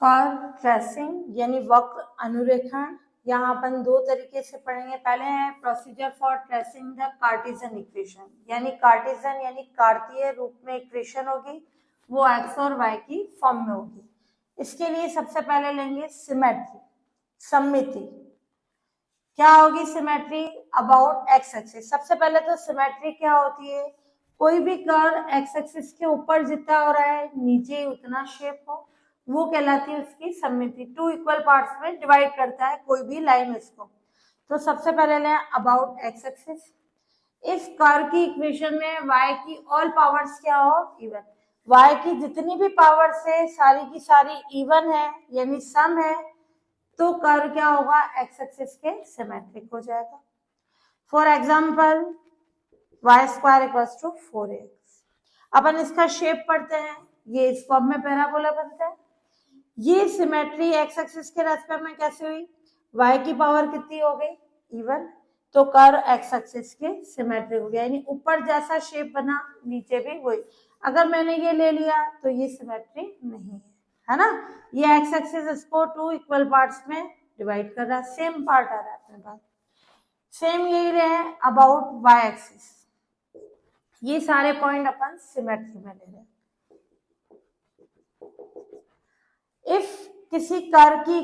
Curve tracing यानी वक्र अनुरेखण। यहाँ अपन दो तरीके से पढ़ेंगे। पहले है procedure for tracing the Cartesian equation, यानी कार्टेशियन यानी कार्तीय रूप में इक्वेशन होगी, वो एक्स और वाई की फॉर्म में होगी। इसके लिए सबसे पहले लेंगे सिमेट्री, सममिति। क्या होगी सिमेट्री? About x axis. सबसे पहले तो सिमेट्री क्या होती है? कोई भी कर्व एक्स एक्सिस के ऊपर जितना हो रहा है नीचे उतना शेप हो, वो कहलाती है उसकी सममिति। टू इक्वल पार्ट्स में डिवाइड करता है कोई भी लाइन इसको। तो सबसे पहले लें अबाउट एक्स एक्सिस। इस कर्व की इक्वेशन में y की ऑल पावर्स क्या हो? इवन। y की जितनी भी पावर्स है सारी की सारी इवन है यानी सम है, तो कर्व क्या होगा? एक्स एक्सिस के सिमेट्रिक हो जाएगा। For example Y square equals to 4x। अपन इसका शेप पढ़ते हैं, ये इस फॉर्म में पैराबोला बनता है। ये सिमेट्री एक्स एक्सिस के रेस्पेक्ट में कैसे हुई? y की पावर कितनी हो गई? इवन, तो कर्व एक्स एक्सिस के सिमेट्रिक हो गया, यानी ऊपर जैसा शेप बना नीचे भी वही। अगर मैंने ये ले लिया तो ये सिमेट्री नहीं है ना। ये एक्स एक्सिस इसको टू इक्वल पार्ट्स में डिवाइड कर रहा है, सेम पार्ट आ रहा है अपने पास। सेम यही रहे अबाउट वाई एक्सिस। ये सारे पॉइंट अपन सिमेट्री में ले रहे हैं। इफ किसी कर्व की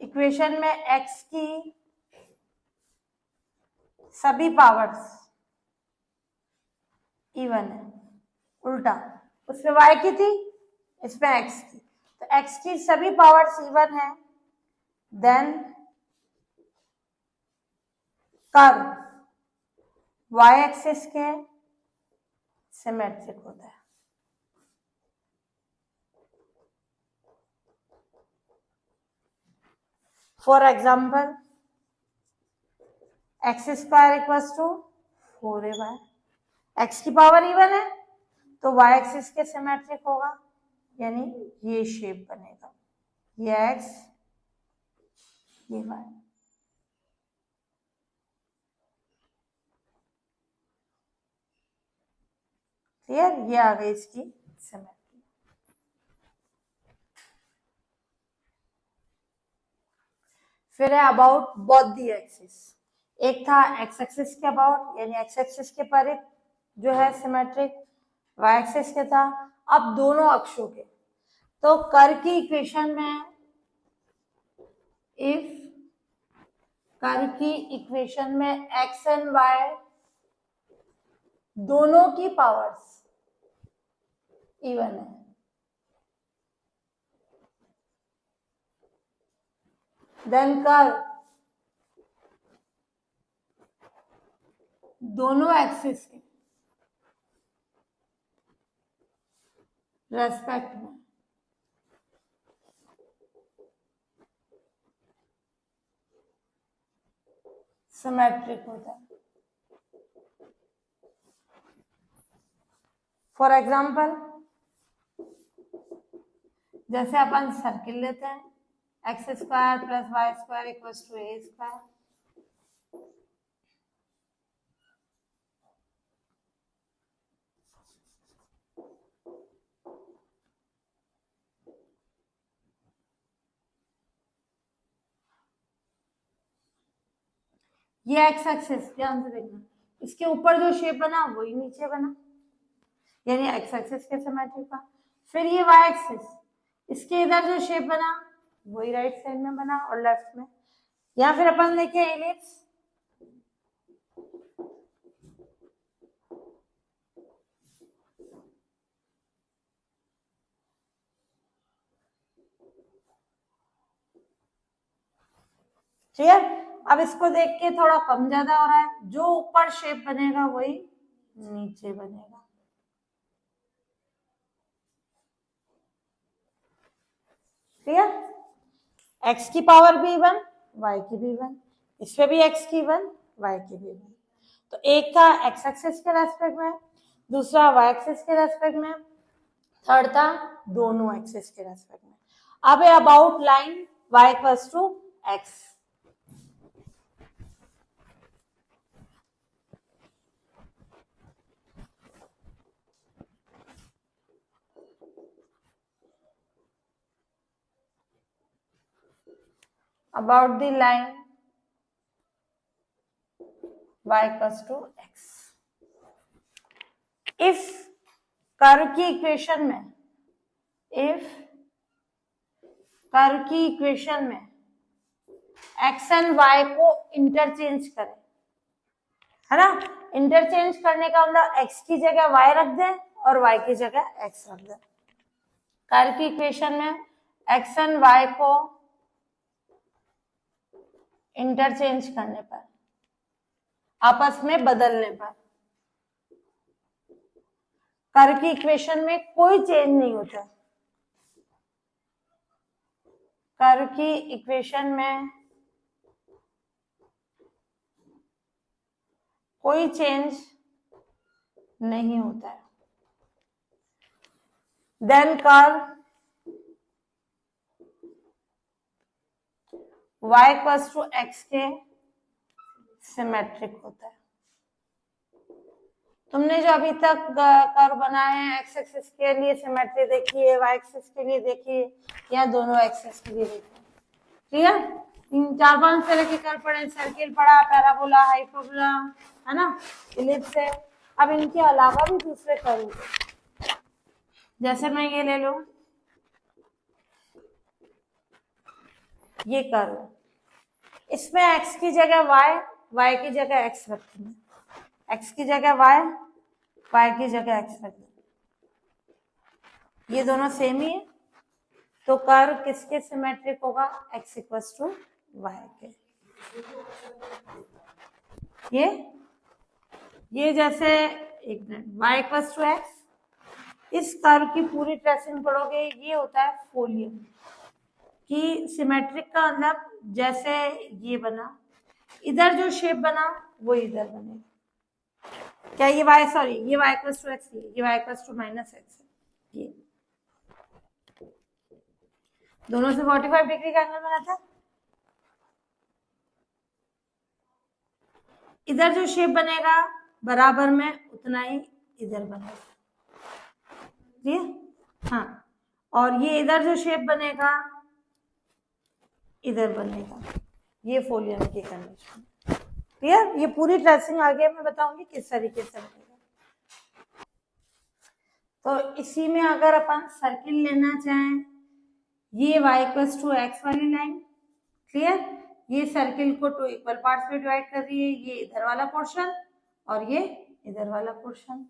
इक्वेशन में x की सभी पावर्स इवन है, उल्टा उसमें y की थी, इसमें x की, तो x की सभी पावर्स इवन है, देन कर्व y एक्सिस के सिमेट्रिक होता है। For example X square equals to 4ay। X की पावर इवन है तो y एक्सिस के सिमेट्रिक होगा, यानी ये शेप बनेगा, ये x ये y। क्लियर? ये आ गई इसकी सिमेट्री। फिर है अबाउट बोथ दी एक्सिस। एक था एक्स एक्सिस के अबाउट यानी एक्स एक्सिस के परे जो है सिमेट्रिक, वाई एक्सिस के था। अब दोनों अक्षों के, तो कर्व की इक्वेशन में इफ कर्व की इक्वेशन में एक्स एंड वाई दोनों की पावर्स इवन है, देन कर्व दोनों एक्सिस के रेस्पेक्ट में सिमेट्रिक होता है। फॉर एग्जाम्पल जैसे अपन सर्किल लेते हैं, X square plus Y square equals to A square. ये एक्स एक्सिस ध्यान से देखना, इसके ऊपर जो शेप बना वही नीचे बना, यानी एक्स एक्सिस के सिमेट्रिक का। फिर ये वाई एक्सिस, इसके इधर जो शेप बना वही राइट साइड में बना और लेफ्ट में। या फिर अपन देखें एलिप्स, क्लियर? अब इसको देख के थोड़ा कम ज्यादा हो रहा है, जो ऊपर शेप बनेगा वही नीचे बनेगा। क्लियर? x की पावर भी इवन, y की भी इवन, इसमें भी x की इवन, y की भी इवन। तो एक था x एक्सिस के रेस्पेक्ट में, दूसरा y एक्सिस के रेस्पेक्ट में, थर्ड था दोनों एक्सिस के रेस्पेक्ट में। अब है about line y equals to x। About the line y equals to x। If curve की इक्वेशन में x एंड y को इंटरचेंज करें, है ना, इंटरचेंज करने का मतलब x की जगह y रख दें और y की जगह x रख दें। कर्व की इक्वेशन में x एंड y को इंटरचेंज करने पर, आपस में बदलने पर कर्व की इक्वेशन में कोई चेंज नहीं होता। कर्व की इक्वेशन में कोई चेंज नहीं होता है। Then curve y equals to x के सिमेट्रिक होता है। तुमने जो अभी तक कर्व बनाए हैं x एक्सिस के लिए सिमेट्री देखी है, y एक्सिस के लिए देखी है, या दोनों एक्सिस के लिए देखी है। क्लियर? 4-5 तरह के कर्व पढ़े, सर्किल पढ़ा, पैराबोला, हाइपरबोला, है ना, इलिप्स है। अब इनके अलावा भी दूसरे कर्व, जैसे मैं ये ले लूं, ये कर्व, इसमें x की जगह y की जगह x रखेंगे, x की जगह y की जगह x रखेंगे। ये दोनों सेम ही है, तो कर्व किसके सिमेट्रिक होगा? x इक्वल्स टू y के। ये जैसे एक minute, y equals to x, इस कर्व की पूरी ट्रेसिंग पढ़ोगे, ये होता है फोलियम कि सिमेट्रिक का मतलब जैसे ये बना, इधर जो शेप बना वो इधर बनेगा। क्या ये y, सॉरी ये y इक्वल्स टू x, ये y equals to minus x है, ये दोनों से 45 डिग्री का एंगल बनाता है। इधर जो शेप बनेगा बराबर में उतना ही इधर बनेगा, ठीक? हाँ, और ये इधर जो शेप बनेगा इधर बनेगा। ये फोलियम की कंडीशन, क्लियर? ये पूरी ट्रेसिंग आगे मैं बताऊंगी किस तरीके से बनेगा। तो इसी में अगर अपन सर्किल लेना चाहें, ये y इक्वल्स टू x वाली लाइन, क्लियर? ये सर्किल को 2 इक्वल पार्ट्स में डिवाइड कर रही है, ये इधर वाला पोर्शन और ये इधर वाला पोर्शन।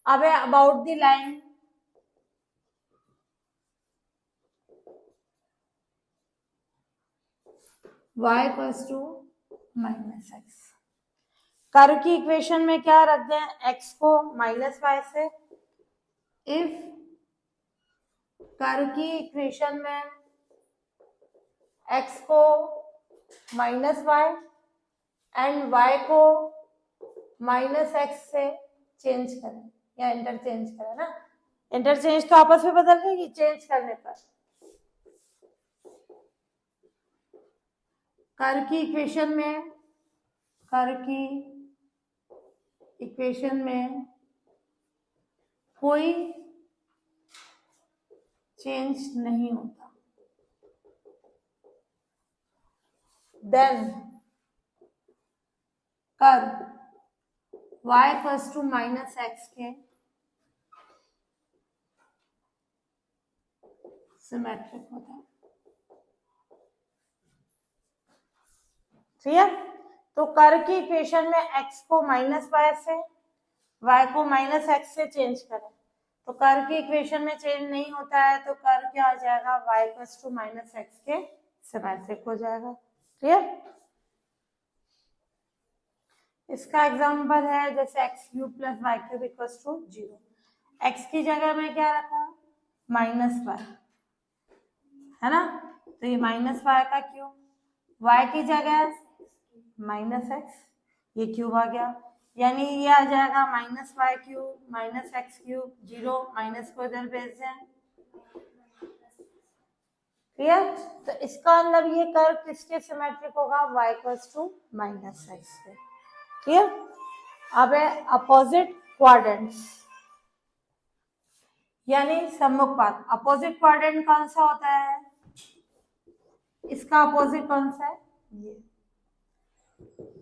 अब है about the line y equals to minus x। Curve की इक्वेशन में क्या रख दें? x को माइनस y से। इफ कर्व की इक्वेशन में x को माइनस y एंड y को माइनस x से चेंज करें या इंटरचेंज करें ना, इंटरचेंज तो आपस में बदल जाएगी चेंज करने पर। कर्व की इक्वेशन में कोई चेंज नहीं होता, then curve y equals to minus x के सिमेट्रिक होता है। क्लियर? तो कर्व की इक्वेशन में x को माइनस y से, y को माइनस x से चेंज करें, तो कर्व की इक्वेशन में चेंज नहीं होता है, तो कर्व क्या हो जाएगा? y equals to minus x के सिमेट्रिक हो जाएगा। क्लियर? इसका एग्जांपल है जैसे x cube plus Y cube equals to 0। x की जगह में क्या रखा? माइनस y, है ना, तो ये माइनस y का क्यूब, y की जगह माइनस x, ये क्यूब आ गया, यानी ये आ जाएगा minus y cube minus x cube 0, minus को इधर भेज दें। क्लियर? तो इसका मतलब ये कर्व किसके सिमेट्रिक होगा? y equals to minus x के। क्लियर? अब है अपोजिट क्वाड्रेंट्स, यानी सम्मुख पाद। अपोजिट क्वाड्रेंट कौन सा होता है? इसका अपोजिट कौन सा है? ये।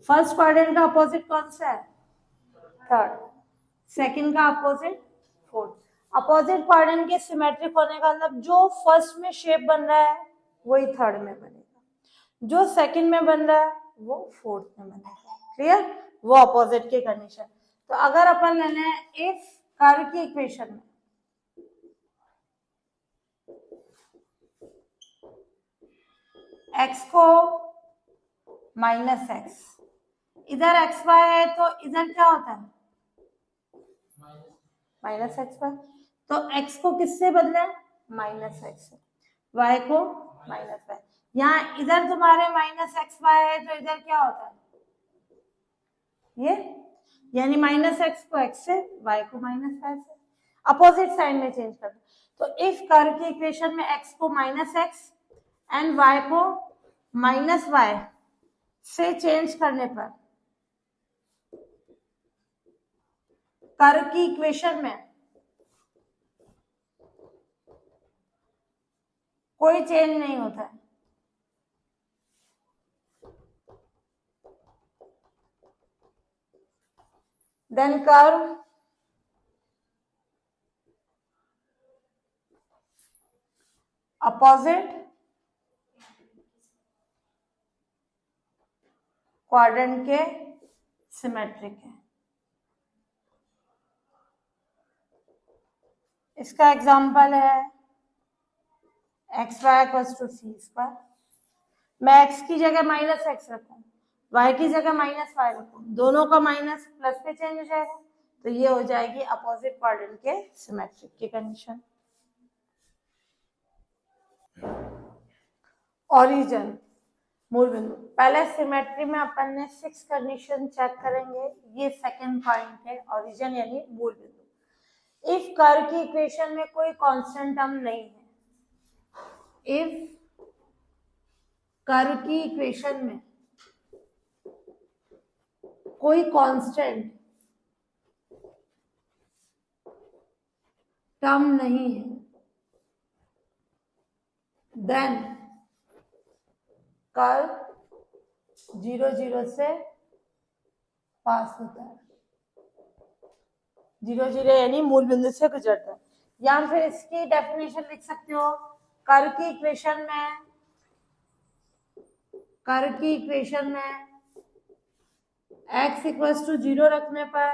फर्स्ट क्वाड्रेंट का अपोजिट कौन सा है? थर्ड। सेकंड का अपोजिट फोर्थ। अपोजिट क्वाड्रेंट के सिमेट्रिक होने का मतलब जो फर्स्ट में शेप बन रहा है वही थर्ड में बनेगा, जो सेकंड में बन रहा है वो फोर्थ में बनेगा। क्लियर? वो अपोजिट के कंडीशन। तो अगर अपन ले लें इफ कर्व की इक्वेशन में x को माइनस एक्स, इधर एक्स वाई है तो इधर क्या होता है? Minus X Y. तो x को किससे बदले? माइनस एक्स से। y को माइनस वाई। यहाँ इधर तुम्हारे माइनस एक्स वाई है तो इधर क्या होता है? ये, यानी माइनस एक्स को x से, y को माइनस वाई से, अपोजिट साइन में चेंज कर दो। तो इफ कर्व की इक्वेशन में x को माइनस एक्स एंड y को माइनस वाई से चेंज करने पर कर्व की इक्वेशन में कोई चेंज नहीं होता है। देन कर्व अपोजिट क्वाड्रेंट के सिमेट्रिक है। इसका एग्जांपल है X Y equals to C square. मैं एक्स की जगह माइनस एक्स रखूं, वाई की जगह माइनस वाई रखूं, दोनों का माइनस प्लस पे चेंज हो जाएगा, तो ये हो जाएगी अपोजिट क्वाड्रेंट के सिमेट्रिक की कंडीशन। ओरिजिन, मूल बिंदु। पहले सिमेट्री में अपन ने 6 कंडीशन चेक करेंगे, ये सेकंड पॉइंट है, ओरिजिन यानी मूल बिंदु। इफ कर्व की इक्वेशन में कोई कांस्टेंट टर्म नहीं है, इफ कर्व की इक्वेशन में कोई कांस्टेंट टर्म नहीं है, देन कर्व 0 0 से पास होता है। 0 0 यानी मूल बिंदु से गुजरता है। या फिर इसकी डेफिनेशन लिख सकते हो, कर्व की इक्वेशन में x इक्वल्स टू 0 रखने पर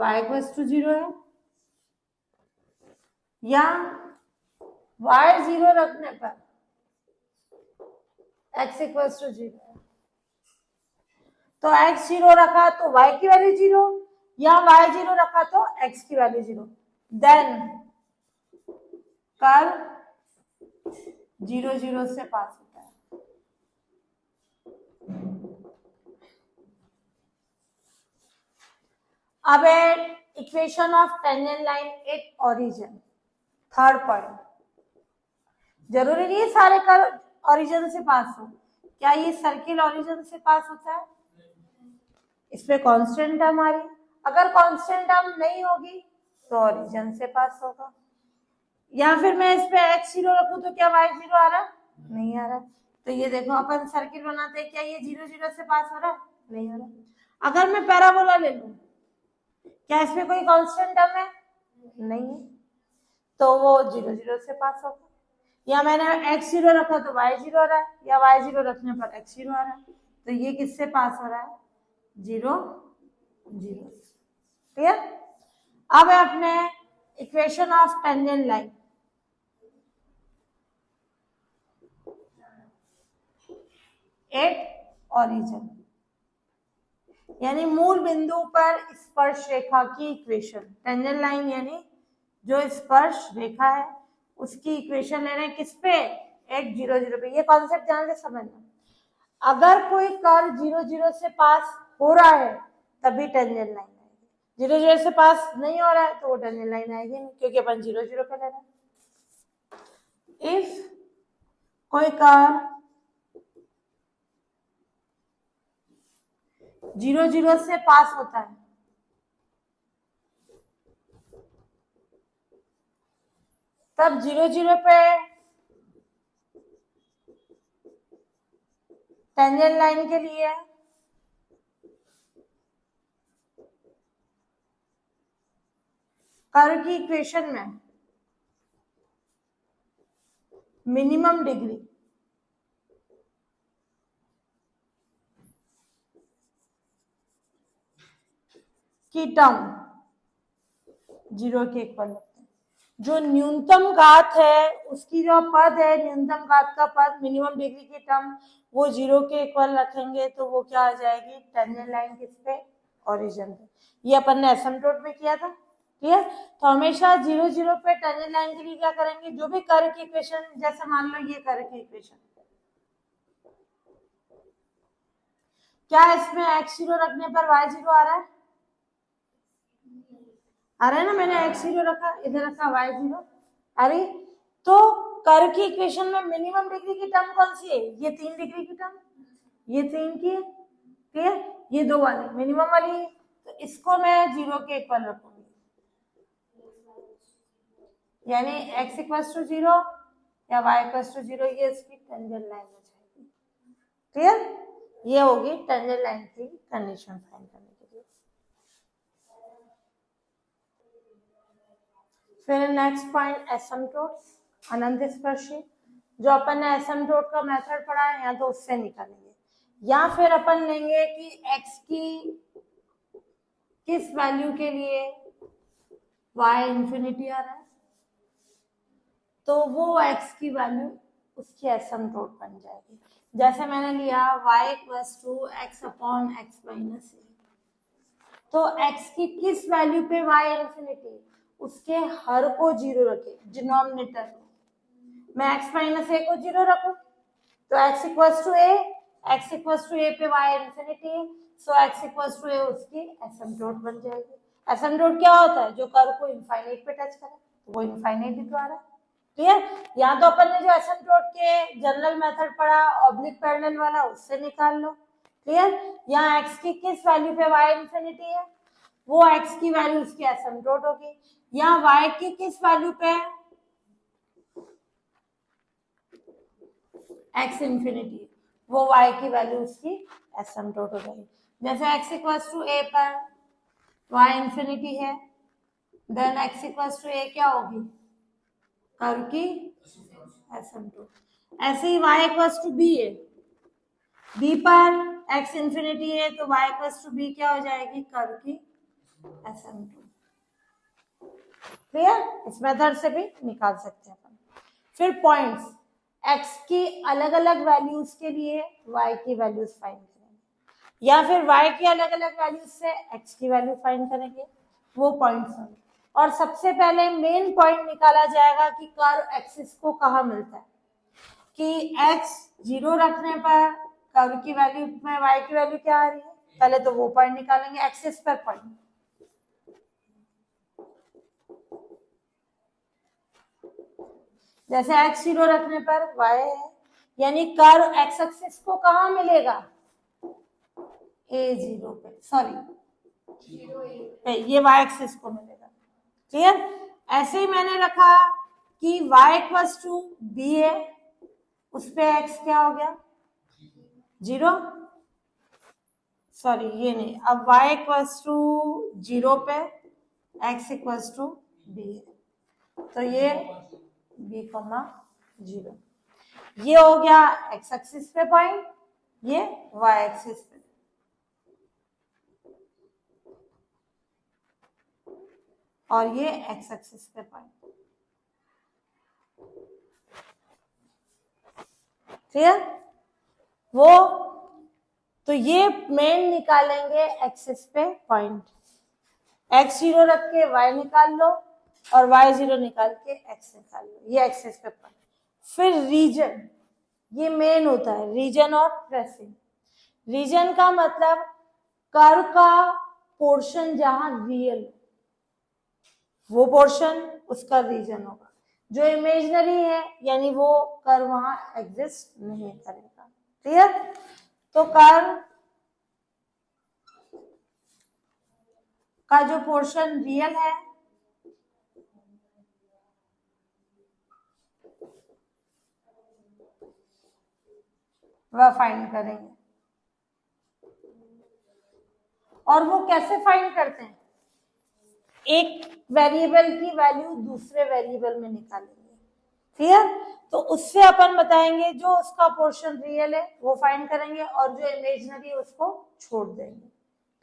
y इक्वल्स टू 0 है, या y 0 रखने पर x इक्वल्स टू 0 है। तो x 0 रखा तो y की वैल्यू 0, या y 0 रखा तो x की वैल्यू 0, देन कर्व 0 0 से पास होता है। अब equation of tangent line at origin, third point. जरूरी नहीं है सारे कर्व ओरिजिन से पास हो, क्या ये सर्किल ओरिजिन से पास होता है? इसमें कांस्टेंट टर्म आ रही, अगर कांस्टेंट टर्म नहीं होगी तो ओरिजिन से पास होगा। या फिर मैं इस पे x 0 रखूं तो क्या y 0 आ रहा? नहीं आ रहा। तो ये देखो अपन सर्किल बनाते हैं, क्या ये 0 0 से पास हो रहा? नहीं हो रहा। अगर मैं पैराबोला ले लूं, क्या इसमें कोई कांस्टेंट टर्म है? नहीं है, तो वो 0 0 से पास होगा। या मैंने x 0 रखा तो y 0 आ रहा है, या y 0 रखने पर x 0 आ रहा है, तो ये किससे पास हो रहा है? 0 0। क्लियर? अब अपने equation of tangent line, at origin यानी मूल बिंदु पर स्पर्श रेखा की इक्वेशन। टेंजेंट लाइन यानी जो स्पर्श रेखा है उसकी इक्वेशन ले रहे हैं किस पे? एट 0 0 पे। ये कॉन्सेप्ट ध्यान से समझना, अगर कोई कर्व 0 0 से पास हो रहा है तभी टेंजेंट लाइन आएगी, 0 0 से पास नहीं हो रहा है तो वो टेंजेंट लाइन आएगी नहीं, क्योंकि अपन 0 0 पे ले रहे हैं। इफ कोई कर्व 0 0 से पास होता है तब 0 0 पे टेंजेंट लाइन के लिए कर्व की इक्वेशन में मिनिमम डिग्री की टर्म 0 के इक्वल होते हैं। जो न्यूनतम घात है उसकी जो पद है, न्यूनतम घात का पद मिनिमम डिग्री की टर्म वो 0 के इक्वल रखेंगे तो वो क्या आ जाएगी, टेंजेंट लाइन किस पे, ओरिजिन पे। ये अपन ने एसिम्पटोट में किया था, क्लियर। तो हमेशा 0 0 पे टेंजेंट लाइन के लिए क्या करेंगे, जो भी कर्व की इक्वेशन, जैसे मान लो ये कर्व की इक्वेशन, क्या इसमें x0 रखने पर y0 आ रहा है, आ रहा है ना। मैंने x0 रखा, इधर रखा y0, अरे तो कर्व की इक्वेशन में मिनिमम डिग्री की टर्म कौन सी है, ये 3 डिग्री की टर्म, ये 3 की है, क्लियर। ये 2 वाली मिनिमम वाली है, तो इसको मैं 0 के इक्वल रखूंगी, यानी x इक्वल्स टू 0 या y इक्वल्स टू 0, ये इसकी टेंजेंट लाइन हो जाएगी, क्लियर। ये होगी टेंजेंट लाइन की कंडीशन फाइंड करने के लिए। फिर नेक्स्ट पॉइंट एसिम्पटोट, अनंत स्पर्शी। जो अपन ने एसिम्पटोट का मेथड पढ़ा है, या तो उससे निकालेंगे, या फिर अपन लेंगे कि x की किस वैल्यू के लिए y इंफिनिटी आ रहा है, तो वो x की वैल्यू उसकी एसिम्पटोट बन जाएगी। जैसे मैंने लिया y equals to x upon x minus a, तो x की किस वैल्यू पे y इंफिनिटी, उसके हर को 0 रखे, डिनोमिनेटर मैं x माइनस ए को 0 रखूं, तो x equals to a, x equals to a पे y इंफिनिटी है, so x equals to a उसकी एसिम्पटोट बन जाएगी। एसिम्पटोट क्या होता है, जो कर्व को इनफाइनाइट पे टच करे, तो वो इनफाइनाइट दिखा रहा है, क्लियर। यहाँ तो अपन ने जो एसिम्पटोट के जनरल मेथड पढ़ा ऑब्लिक पैरेलल वाला, उससे निकाल लो, क्लियर। यहाँ x की किस वैल्यू पे y इंफिनिटी है, वो x की वैल्यू उसकी एसिम्पटोट होगी। यहाँ y की किस वैल्यू पे x इंफिनिटी, वो y की वैल्यू उसकी एसिम्पटोट हो जाएगी। जैसे x इक्वल्स टू a पर y इंफिनिटी है, then x equals to a क्या होगी, कर्व की एसिम्पटोट। ऐसे ही y इक्वल्स टू b है, b पर x इंफिनिटी है, तो y इक्वल्स टू b क्या हो जाएगी, कर्व की एसिम्पटोट, क्लियर। इस मेथड से भी निकाल सकते हैं अपन। फिर पॉइंट्स, x की अलग अलग वैल्यूज के लिए y की वैल्यूज फाइंड करेंगे, या फिर y की अलग अलग वैल्यूज से x की वैल्यू फाइंड करेंगे, वो पॉइंट्स होंगे। और सबसे पहले मेन पॉइंट निकाला जाएगा कि कर्व एक्सिस को कहाँ मिलता है, कि x 0 रखने पर कर्व की वैल्यू में y की वैल्यू क्या आ रही है, पहले तो वो पॉइंट निकालेंगे, एक्सिस पर पॉइंट। जैसे x 0 रखने पर y है, यानी कर्व x एक्सिस को कहाँ मिलेगा, a0 पे, सॉरी ये y एक्सिस को मिलेगा, क्लियर। ऐसे ही मैंने रखा कि y इक्वल्स टू b है, उस पे x क्या हो गया, 0, सॉरी ये नहीं, अब y इक्वल्स टू 0 पे x इक्वल्स टू b है, तो ये b, 0, ये हो गया x एक्सिस पे पॉइंट, ये y एक्सिस पे, और ये x एक्सिस पे पॉइंट, क्लियर। वो तो ये मेन निकालेंगे एक्सिस पे पॉइंट, x 0 रख के y निकाल लो और y 0 निकाल के x निकाल लो, ये एक्सिस पे पॉइंट। फिर रीजन, ये मेन होता है रीजन और ट्रेसिंग। रीजन का मतलब कर्व का पोर्शन जहां रियल, वो पोर्शन उसका रीजन होगा। जो इमेजिनरी है यानी वो कर्व वहां एग्जिस्ट नहीं करेगा, क्लियर। तो कर्व का जो पोर्शन रियल है वह फाइंड करेंगे। और वो कैसे फाइंड करते हैं? एक वेरिएबल की वैल्यू दूसरे वेरिएबल में निकालेंगे, क्लियर? तो उससे अपन बताएंगे जो उसका पोर्शन रियल है वो फाइंड करेंगे और जो इमेजिनरी है उसको छोड़ देंगे,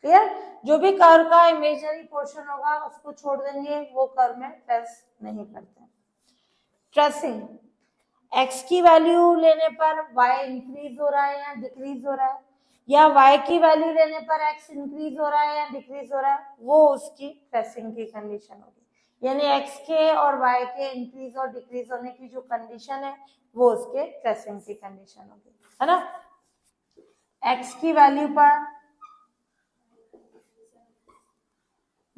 क्लियर? जो भी कर्व का इमेजिनरी पोर्शन होगा उसको छोड़ देंगे, वो कर्व में ट्रेस नहीं करते। ट्रेसिंग, x की वैल्यू लेने पर y इंक्रीज हो रहा है या डिक्रीज हो रहा है, या y की वैल्यू लेने पर x इंक्रीज हो रहा है या डिक्रीज हो रहा है, वो उसकी ट्रेसिंग की कंडीशन होगी। यानी x के और y के इंक्रीज और डिक्रीज होने की जो कंडीशन है वो उसके ट्रेसिंग की कंडीशन होगी, है ना? x की वैल्यू पर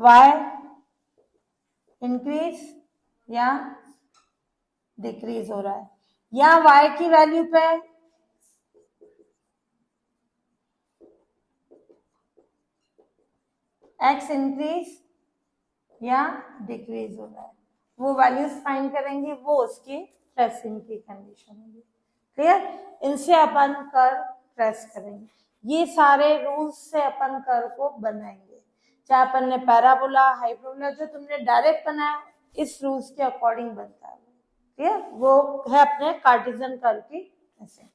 y इंक्रीज या डिक्रीज हो रहा है, या y की वैल्यू पे x इंक्रीज या डिक्रीज हो रहा है, वो वैल्यूज फाइंड करेंगे, वो उसकी ट्रेसिंग की कंडीशन होगी, क्लियर? इनसे अपन कर्व ट्रेस करेंगे। ये सारे रूल्स से अपन कर्व को बनाएंगे, चाहे अपन ने पैराबोला, हाइपरबोला, जो तुमने डायरेक्ट बनाया इस रूल्स के अकॉर्डिंग बनता है, क्लियर? वो है अपने कार्टेशियन कर्व की ट्रेसिंग।